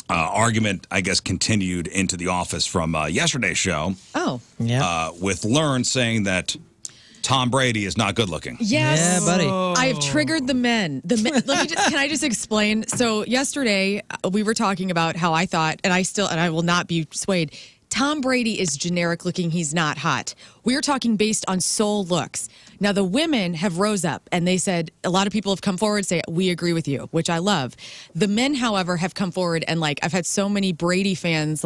argument, I guess, continued into the office from yesterday's show. Oh. Yeah. With Learn saying that Tom Brady is not good looking. Yes. Yeah, buddy. I have triggered the men. Can I just explain? So yesterday we were talking about how I thought, and I will not be swayed, Tom Brady is generic looking. He's not hot. We are talking based on soul looks. Now, the women have rose up and they said, a lot of people have come forward and say, we agree with you, which I love. The men, however, have come forward and I've had so many Brady fans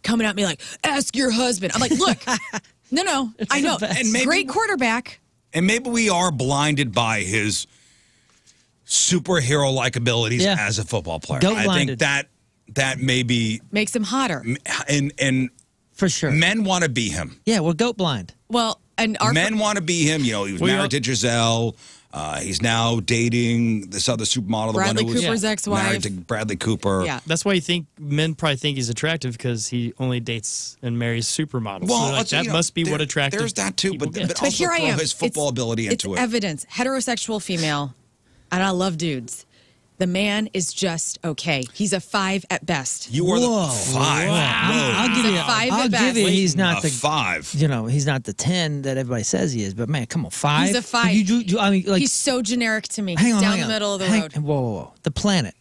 coming at me ask your husband. I'm like, look, no, I know. And maybe, great quarterback. And maybe we are blinded by his superhero-like abilities as a football player. I think that maybe makes him hotter. And for sure. Men want to be him. Yeah, we're goat blind. Well, and our men want to be him. He was married to Giselle. He's now dating this other supermodel. Bradley Cooper's ex-wife. Married to Bradley Cooper. Yeah. That's why men probably think he's attractive because he only dates and marries supermodels. Well, that must be what attractive. There's that too, but also here I throw am. his football ability into it. It's evidence. Heterosexual female, and I love dudes. The man is just okay. He's a 5 at best. You are the 5. Wow. I'll give you a 5 I'll at give best. you he's not the 5. He's not the 10 that everybody says he is, but man, come on, 5. He's a 5. He's so generic to me. He's down the middle of the road. Whoa. The planet's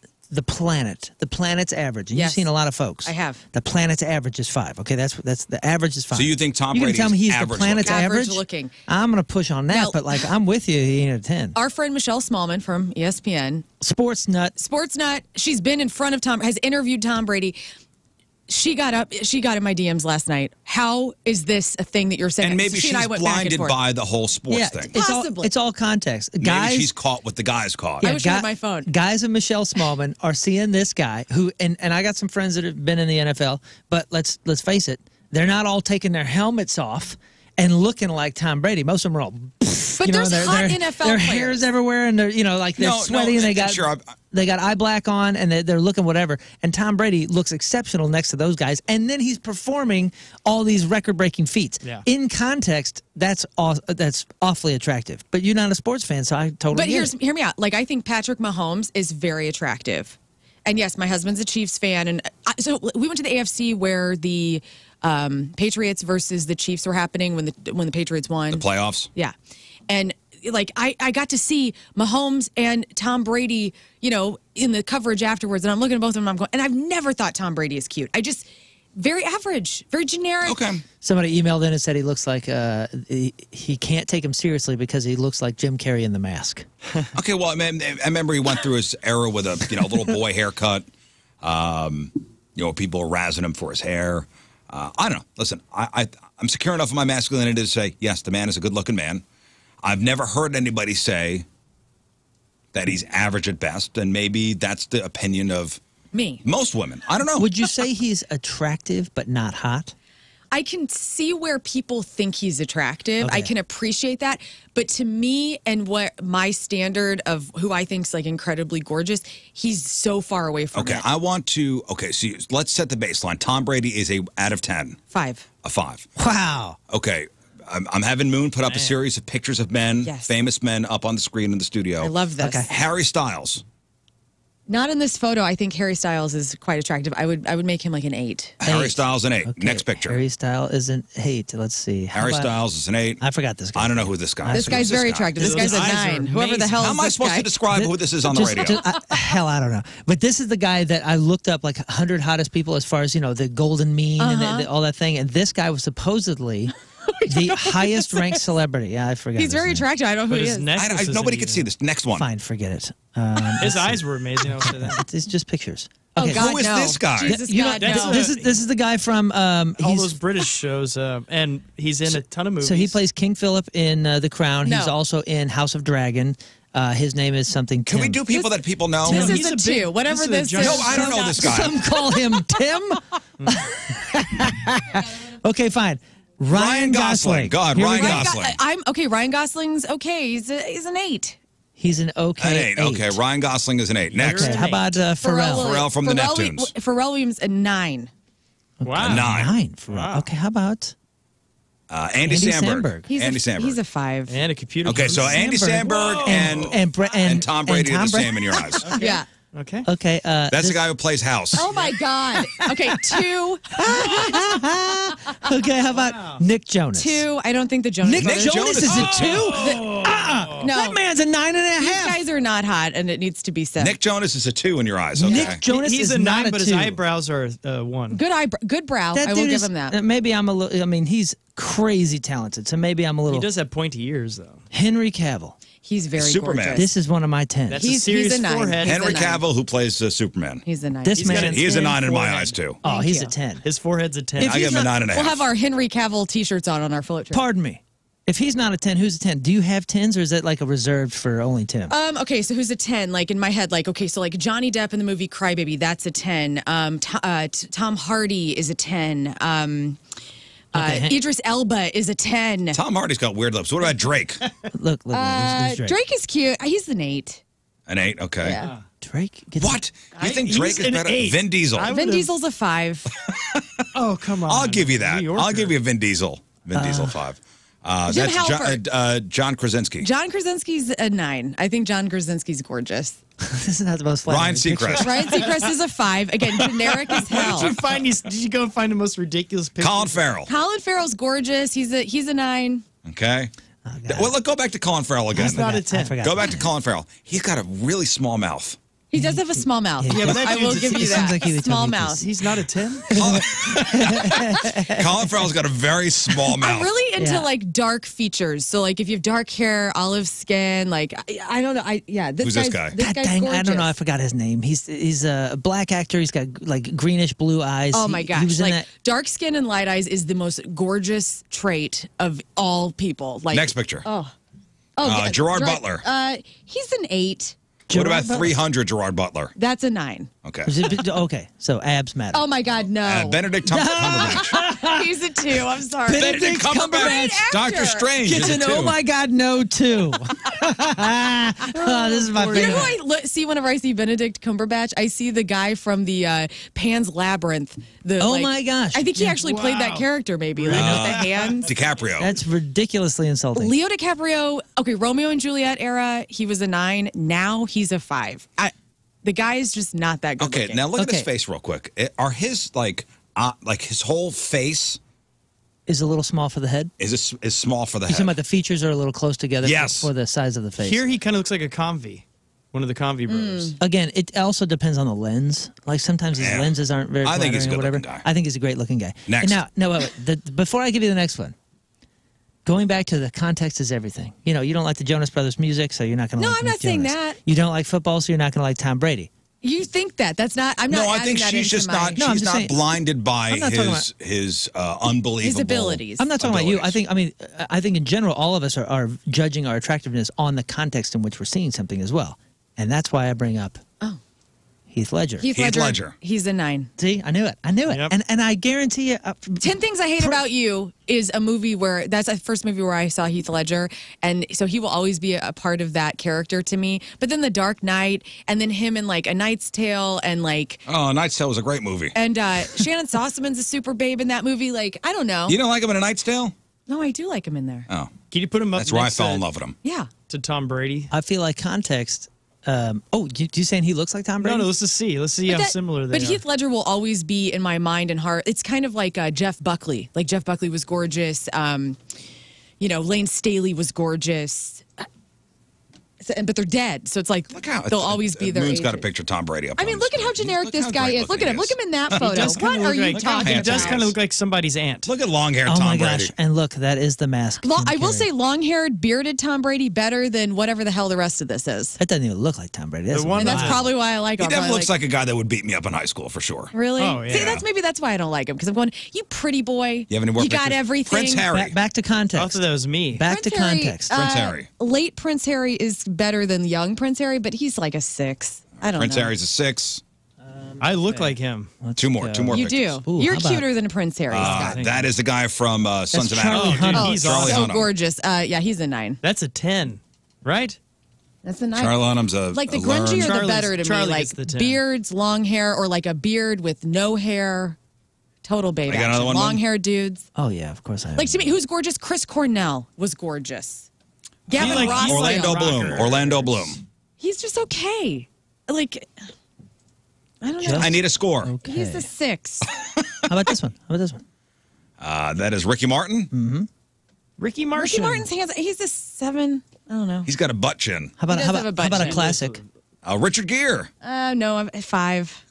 average. And Yes. You've seen a lot of folks. I have. The planet's average is 5. Okay, that's the average is 5. So you think Tom Brady is tell me he's average the planet's looking? average? Average looking. I'm going to push on that, Now- but I'm with you. He ain't a 10. Our friend Michelle Smallman from ESPN, Sports nut. she's been in front of has interviewed Tom Brady. She got in my DMs last night. How is this a thing that you're saying? And maybe she she's and I went back and blinded forth. by the whole sports thing. Possibly. It's all context. Maybe she's caught what the guys caught. I wish I had my phone. Guys of Michelle Smallman are seeing this guy who, and I got some friends that have been in the NFL, but let's face it, they're not all taking their helmets off and looking like Tom Brady. Most of them are all. But there's hot NFL Their players. hair's everywhere, and they're they're sweaty, and they got eye black on, and they're looking whatever. And Tom Brady looks exceptional next to those guys, and then he's performing all these record-breaking feats. Yeah. In context, that's awfully attractive. But you're not a sports fan, so I totally. But hear me out. I think Patrick Mahomes is very attractive, and yes, my husband's a Chiefs fan, and so we went to the AFC where the Patriots versus the Chiefs were happening when the Patriots won The playoffs. Yeah. And I got to see Mahomes and Tom Brady, in the coverage afterwards, and I'm looking at both of them, I'm going, and I've never thought Tom Brady is cute. Very average, very generic. Okay. Somebody emailed in and said he looks like he can't take him seriously because he looks like Jim Carrey in The Mask. Okay, well, I remember he went through his era with a little boy haircut. People were razzing him for his hair. I don't know. Listen, I'm secure enough in my masculinity to say, yes, the man is a good-looking man. I've never heard anybody say that he's average at best, and maybe that's the opinion of me. Most women. I don't know. Would you say he's attractive but not hot? I can see where people think he's attractive. Okay. I can appreciate that. But to me, and what my standard of who I think's incredibly gorgeous, he's so far away from it. I want to. Okay, so let's set the baseline. Tom Brady is a out of 10. 5. A 5. Wow. Okay. I'm having Moon put up a series of pictures of men, famous men, up on the screen in the studio. I love this. Okay. Harry Styles. Not in this photo. I think Harry Styles is quite attractive. I would make him an 8. Harry Styles an 8. Okay. Next picture. Harry Styles is an 8. Let's see. Harry Styles is an 8. I forgot this guy. I don't know who this guy is. This guy's very attractive. This guy's a 9. Whoever the hell is this guy. How am I supposed to describe who this is on the radio? Hell, I don't know. But this is the guy that I looked up 100 hottest people as far as, the golden mean and all that thing. And this guy was supposedly the highest ranked celebrity. Yeah, I forgot. He's very attractive. I don't know who he is. Nobody could see this. Next one. Fine, forget it. His eyes were amazing. I'll say that. It's just pictures. Okay. Okay. Oh, God, who is this guy? Jesus, God, no. This is the guy from all those British shows, and he's in a ton of movies. So he plays King Philip in The Crown. No. He's also in House of Dragon. His name is something Tim. Can we do people that people know? This He's is a a 2. Whatever this is. No, I don't know this guy. Some call him Tim. Okay, fine. Ryan Gosling. God, Here we Ryan go. Gosling. Ryan Gosling's okay. He's an 8. He's an okay An 8. Okay, Ryan Gosling is an 8. Next. Okay, how about Pharrell? Pharrell from the Neptunes. Pharrell Williams a 9. Wow. A 9. 9. Pharrell. Wow. Okay, how about Andy Samberg. He's a 5. And a computer. Okay, so Andy Samberg and Tom Brady are the same in your eyes. Yeah. Okay. Okay. That's the guy who plays House. Oh my God. Okay, 2. Okay, how about Nick Jonas? 2. I don't think the Jonas Nick Brothers. Jonas is a 2? No. That man's a 9.5. These guys are not hot, and it needs to be said. Nick Jonas is a 2 in your eyes. Okay. Nick Jonas He's is a not 9, but a his 2. eyebrows are 1. Good brow. That I will dude give is, him that. Maybe I'm a little. I mean, he's crazy talented, so maybe I'm a He little. does have pointy ears, though. Henry Cavill. He's very Superman. gorgeous. This is one of my 10s. That's He's a serious a 9. forehead. He's Henry a 9. Cavill, who plays Superman. He's a 9. This He's got man. a He is a 10 9 in my forehead. eyes, too. Oh, he's you. a 10. His forehead's a 10. If I give him a 9.5. We'll have our Henry Cavill T-shirts on our float trip. Pardon me. If he's not a 10, who's a 10? Do you have 10s, or is that like a reserved for only Tim? Okay, so who's a 10? Like in my head, like, okay, so like Johnny Depp in the movie Crybaby, that's a 10. Tom Hardy is a 10. Okay. Idris Elba is a 10. Tom Hardy's got weird lips. What about Drake? Look, who's Drake? Drake is cute. He's an 8. An 8, okay. Yeah. Drake? Gets What? You think He's Drake is an better? 8. Vin Diesel. I Vin would've- Diesel's a 5. Oh, come on. I'll give you that. New Yorker. I'll give you a Vin Diesel. Vin Diesel 5. Jim That's Halpert. John Krasinski. John Krasinski's a 9. I think John Krasinski's gorgeous. This is not the most flattering Ryan picture. Seacrest. Ryan Seacrest is a 5. Again, generic as hell. Did you go find the most ridiculous picture? Colin Farrell. Colin Farrell's gorgeous. He's a 9. Okay. God. Well, let's go back to Colin Farrell again. He's not a I 10. forgot. Go back to Colin Farrell. He's got a really small mouth. He does have a small mouth. Yeah, but that I will dude's- give you it seems that. like he would Small tell me mouth. this. He's not a 10? Colin Farrell's got a very small mouth. I'm really into Yeah. like dark features. So like if you have dark hair, olive skin, like I don't know. Who's this guy? This God guy's dang, gorgeous. I don't know. I forgot his name. He's a black actor. He's got like greenish blue eyes. Oh my He gosh! was in Like that. dark skin and light eyes is the most gorgeous trait of all people. Like Next picture. yeah, Gerard Butler. He's an 8. What about Gerard Butler? 300 Gerard Butler? That's a 9. Okay. Okay, so abs matter. Oh my God, no! Benedict Cumberbatch. He's a 2. I'm sorry. Benedict Cumberbatch. Great actor. Doctor Strange. Gets is an a 2. oh my God no too. Oh, this is my You know favorite. who I see whenever I see Benedict Cumberbatch? I see the guy from the Pan's Labyrinth. Oh my gosh. I think he actually played that character, maybe. Like with the hands. DiCaprio. That's ridiculously insulting. Leo DiCaprio, okay, Romeo and Juliet era, he was a 9. Now he's a 5. The guy is just not that good. Okay, looking. now look at his Okay. face real quick. Are his like his whole face Is a little small for the head. is small for the You're head? talking about the features are a little close together Yes. for the size of the face. Here he kind of looks like a Convy. One of the Convy brothers. Again, it also depends on the lens. Like sometimes his Yeah. lenses aren't very I think he's a flattering or whatever. good-looking guy. I think he's a great looking guy. Next. And now, no, wait. Before I give you the next one, going back to the context is everything. You know, you don't like the Jonas Brothers music, so you're not going to No, like I'm Nick not saying Jonas. that. You don't like football, so you're not going to like Tom Brady. You think that. That's not, I'm not No, I adding think that she's into just my- not. No, I'm She's just not saying- blinded by I'm not talking his unbelievable his abilities. I'm not talking about you. abilities. I think in general, all of us are judging our attractiveness on the context in which we're seeing something as well. And that's why I bring up Heath Ledger. Heath Heath Ledger, Ledger. He's a 9. See, I knew it. I knew it. Yep. And I guarantee you. 10 Things I Hate About You is a movie where that's the first movie where I saw Heath Ledger. And so he will always be a part of that character to me. But then The Dark Knight and then him in like A Knight's Tale and like, Oh, Knight's Tale was a great movie. and Shannon Sossaman's a super babe in that movie. Like, I don't know. You don't like him in A Knight's Tale? No, I do like him in there. Oh, Can you put him up that's where I next fell in love with him. Yeah. to Tom Brady? I feel like context. You saying he looks like Tom Brady? No, let's just see. Let's see how similar they But are. Heath Ledger will always be in my mind and heart. It's kind of like Jeff Buckley. Like Jeff Buckley was gorgeous. Lane Staley was gorgeous. But they're dead, so it's like Look how they'll always be their Moon's got a ages. picture of Tom Brady up. I mean, on look the at how screen. generic Look this how guy great is. Look at him. looking Look he at him in that He photo. does kinda What are look you like- talking He about? does kind of look like somebody's aunt. Look at long hair Oh Tom my Brady. gosh! And look, that is the mask. I will say long-haired, bearded Tom Brady better than whatever the hell the rest of this is. that doesn't even look like Tom Brady. That's The one And that's Wow. probably why I like He him. definitely I'm looks like a guy that would beat me up in high school for sure. Really? Oh, See, yeah. that's why I don't like him because I'm going, you pretty boy. You have any more You got pictures? everything. Prince Harry. back to I context. thought that was me. Back to Prince Harry, context. Prince Harry. Late Prince Harry is better than young Prince Harry, but he's like a 6. I don't Prince know. Harry's a 6. I look like him. Two more You pictures. do. Ooh, You're how about- cuter than Prince Harry, Scott. That is the guy from Sons of Charlie Anarchy. Hunnam. Oh, he's Charlie so Hunnam. gorgeous. Yeah, he's a 9. That's a 10, right? That's a 9. Charlie Hunnam's a Like the a grungier, learned- the better to Charlie me. Like gets the 10. beards, long hair, or like a beard with no hair. Total babe I got another action. one, Long Lynn? hair dudes. Oh yeah, of course I have. Like to me, who's gorgeous? Chris Cornell was gorgeous. Gavin like Rossdale. Orlando Bloom. Rocker. Orlando Bloom. He's just okay. Like I don't know. I need a score. Okay. He's a 6. How about this one? That is Ricky Martin. Ricky Martin. Ricky Martin's hands. He's a 7. I don't know. He's got a butt chin. How about He does have a butt a chin. classic? Richard Gere. No, I'm at 5.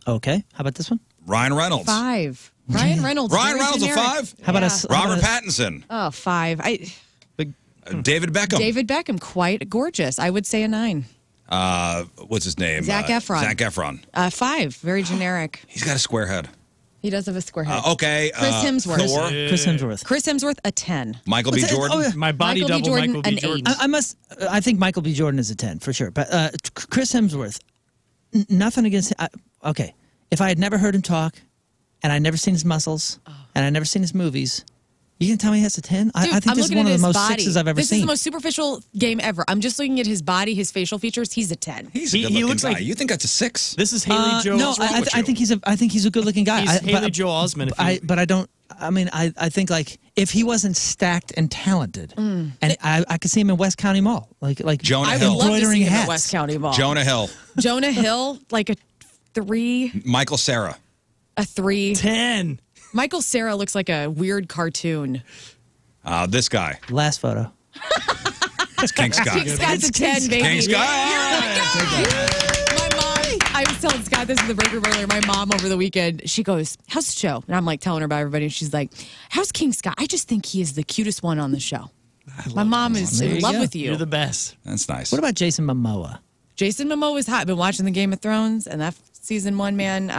Okay. How about this one? Ryan Reynolds. 5. Ryan Reynolds. Ryan very Reynolds a generic. 5? How about Yeah. a Robert Pattinson. Oh, 5. David Beckham. David Beckham, quite gorgeous. I would say a 9. What's his name? Zac Efron. Zac Efron. 5. Very generic. He's got a square head. He does have a square head. Okay. Chris Hemsworth. Thor. Chris Hemsworth. Chris Hemsworth, a 10. Michael B. What's that? Jordan. Oh, yeah. My body Michael B. double, Jordan, Michael B. an Jordan. 8. I think Michael B. Jordan is a 10 for sure. But Chris Hemsworth, nothing against him. Okay. If I had never heard him talk and I'd never seen his muscles and I'd never seen his movies, you can tell me he has a 10? Dude, I think I'm this is looking one at of the his most body. 6s I've ever This seen. is the most superficial game ever. I'm just looking at his body, his facial features. He's a 10. He's a He good-looking looks guy. like- You think that's a 6? This is Haley Joel. No, wrong with I you? think he's a good looking guy. He's Haley Joel Osment. If you, But I don't. I mean, I think like if he wasn't stacked and talented, and I could see him in West County Mall, like Jonah I would Hill. love to embroidering see him hats. at West County Mall. Jonah Hill. Jonah Hill, like a 3. Michael Cera. A 3. 10. Michael Cera looks like a weird cartoon. This guy. Last photo. It's King Scott. King Scott's a 10, baby. King Scott. My mom, I was telling Scott this in the break room earlier. My mom over the weekend, she goes, "How's the show?" And I'm like telling her about everybody. And she's like, "How's King Scott? I just think he is the cutest one on the show." My mom is There in you love go. with you. You're the best. That's nice. What about Jason Momoa? Jason Momoa is hot. I've been watching the Game of Thrones, and that season 1, man.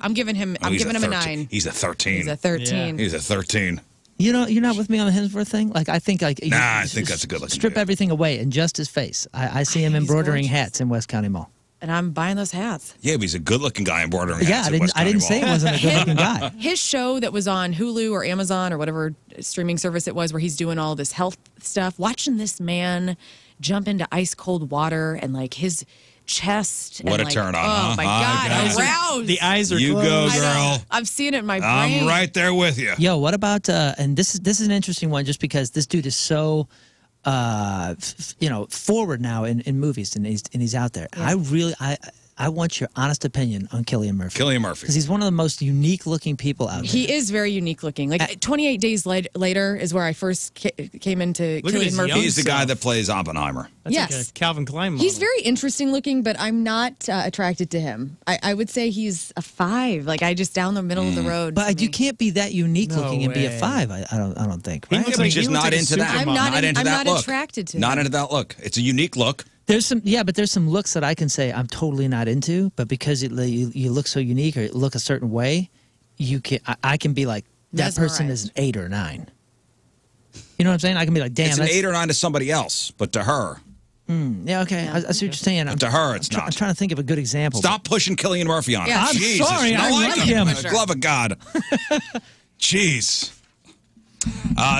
I'm giving him. I'm he's giving him a 13. 9. He's a 13. He's a 13. He's a 13. You know, you're not with me on the Hemsworth thing. Like I think like Nah, I think that's a good looking strip dude. everything away and just his face. I see him He's embroidering gorgeous. hats in West County Mall. And I'm buying those hats. Yeah, but he's a good-looking guy embroidering Yeah, hats I at West didn't County say he Mall. wasn't a good looking guy. His show that was on Hulu or Amazon or whatever streaming service it was, where he's doing all this health stuff. Watching this man jump into ice cold water and like his chest. What and, a like, turn on, Oh huh? my Hi, God! guys. Aroused. The eyes are You closed. go, I know. girl. I'm seeing it in my brain. I'm right there with you. Yo, what about and this is an interesting one just because this dude is so forward now in movies and he's out there. Yeah. I want your honest opinion on Cillian Murphy. Cillian Murphy. Because he's one of the most unique looking people out there. He is very unique looking. Like 28 Days Later is where I first came into Look at Cillian his Murphy. young He's the guy that plays Oppenheimer. That's Yes. like a Calvin Klein model. He's very interesting looking, but I'm not attracted to him. I would say he's a 5. Like I just down the middle of the road. But you can't be that unique No looking and be a way. 5. I don't think. He Right? looks Yeah, but like- he's just he looks not like a into that. supermodel. I'm not look. attracted to Not him. into that look. It's a unique look. There's some looks that I can say I'm totally not into, but because you look so unique or look a certain way, I can be like that person is an 8 or 9. You know what I'm saying? I can be like, damn, It's an that's 8 or 9 to somebody else, but to her, yeah, okay. I see what you're saying. to her, it's I'm not. trying to think of a good example. Stop pushing Cillian Murphy on her. Yeah. I'm Jesus. sorry, You don't I like him. For the love of God. Jeez.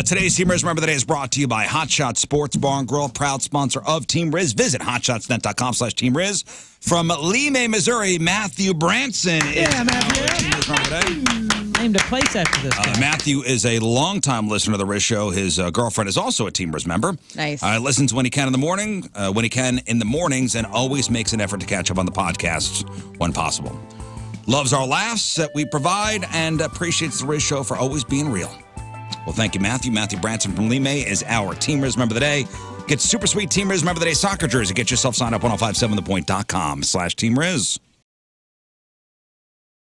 Today's Team Riz Remember the Day is brought to you by Hot Shot Sports Bar and Grill, proud sponsor of Team Riz. Visit hotshotsnet.com/Team Riz. From Lee May, Missouri, Matthew Branson is Matthew. our Team Riz Remember Today. Named a place after this guy. Matthew is a longtime listener to the Riz Show. His girlfriend is also a Team Riz member. Nice. Listens when he can in the morning, when he can in the mornings, and always makes an effort to catch up on the podcasts when possible. Loves our laughs that we provide and appreciates the Riz Show for always being real. Well, thank you, Matthew. Matthew Branson from Lee May is our Team Riz Member of the Day. Get super sweet Team Riz Member of the Day soccer jersey. Get yourself signed up 1057thepoint.com/Team Riz.